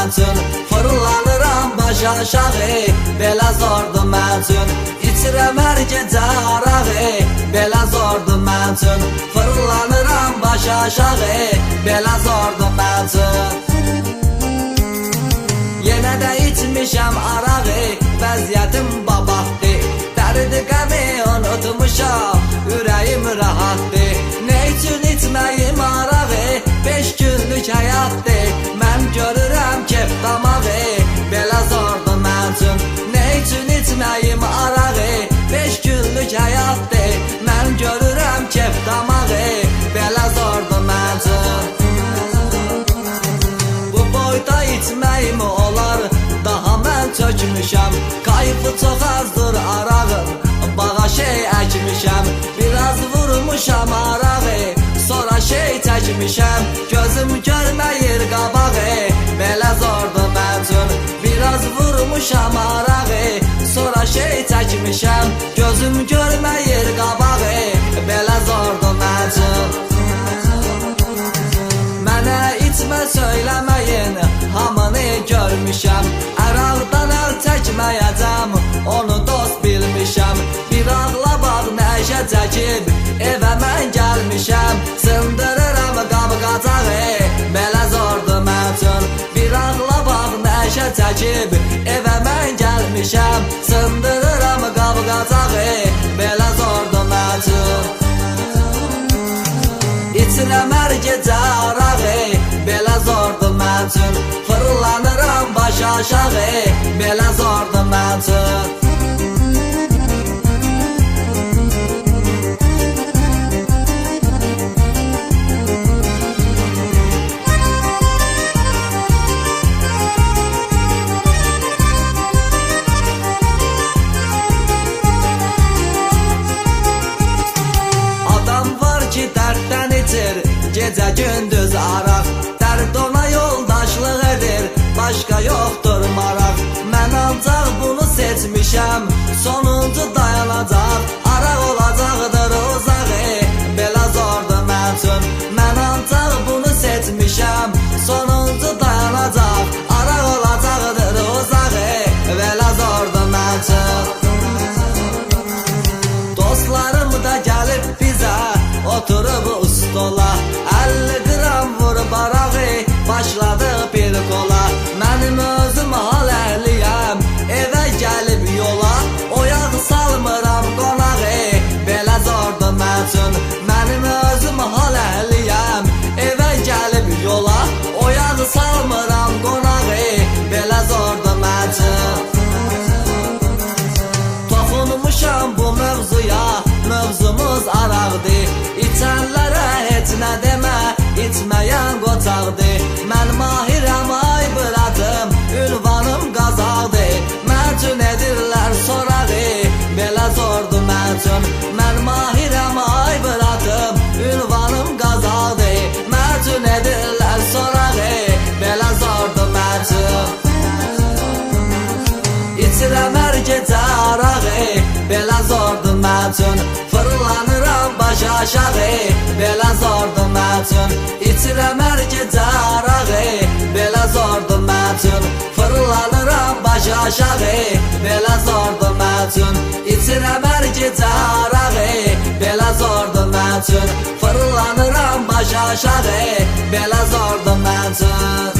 mən üçün. Fırlanıram baş aşağı, belə zordur mən üçün. İçirəm hər gecə arağı, belə zordur mən üçün. Fırlanıram baş aşağı, belə zordur mən üçün. Yenə də içmişəm arağı, vəziyyətim babatdır. Dərdi qəmi unutmuşam, ürəyim rahatdır. Ne üçün içməyim arağı, 5 günlük həyatdır. Mən görürəm kef damağı, belə zordur mən üçün. Ne üçün içməyim arağı, 5 günlük həyatdır. Mən görürəm kef damağı, belə zordur mən üçün. Bu boyda içməyim olar, daha mən çökmüşəm. Kayfı çox azdır arağım, bağa şey əkmişəm. Biraz vurmuşam arağı, sonra şey çəkmişəm. Gözüm görməyir qabağı, belə zordur mən üçün. Biraz vurmuşam arağı, sonra şey çəkmişəm. Gözüm görməyir qabağı, belə zordur mən üçün. Mənə içmə söyləməyin, hamını görmüşəm. Əraqdan əl çəkməyəcəm, onu dost bilmişəm. Bir ağla bağ nəşə çəkib, evə mən gəlmişəm. Sındırıram qab-qacağı, belə zordur mən üçün. Bir ağla bağ nəşə çəkib, evə mən gəlmişəm. Sındırıram qab-qacağı, belə zordur mən üçün. İçirəm hər gecə arağı, belə zordur mən üçün. Fırlanıram baş aşağı, belə zordur mən üçün. Adam var ki dərddən içir, gecə gündüz araq. Dərd ona yoldaşlıq edir, başqa yoxdur maraq. Mən ancaq bunu seçmişəm, sonuncu dayanacaq. Araq olacaqdır uzağı, belə zordur mən üçün. Mən ancaq bunu seçmişəm, sonuncu dayanacaq. Araq olacaqdır uzağı, belə zordur mən üçün. Dostlarım da gəlib bizə, oturub ustola. 50 qram vurub arağı, başladı bir qola. Mənim özüm hal əhliyəm, evə gəlib yola. Oyaq salmıram qonağı, belə zordur mən üçün. Mənim özüm hal əhliyəm, evə gəlib yola. Oyaq salmıram qonağı, belə zordur mən üçün. Toxunmuşam bu mövzuya, mövzumuz araqdır. İçənlərə heç nə demə, içməyən qocaqdır. Mən mahirəm ay bıradım, ünvanım qazaqdır. Mən üçün edirlər sorağı, belə zordur mən üçün. Mən mahirəm ay bıradım, ünvanım qazaqdır. Mən üçün edirlər sorağı, belə zordur mən üçün. İçirəm hər gecə arağı, belə zordur mən üçün. Fırlanıram baş aşağı, belə zordur mən üçün. İçirəm hər gecə arağı, belə zordur mən üçün. Fırlanıram baş aşağı, belə zordur mən üçün. İçirəm hər gecə arağı, belə zordur mən üçün. Fırlanıram baş aşağı, belə zordur mən üçün.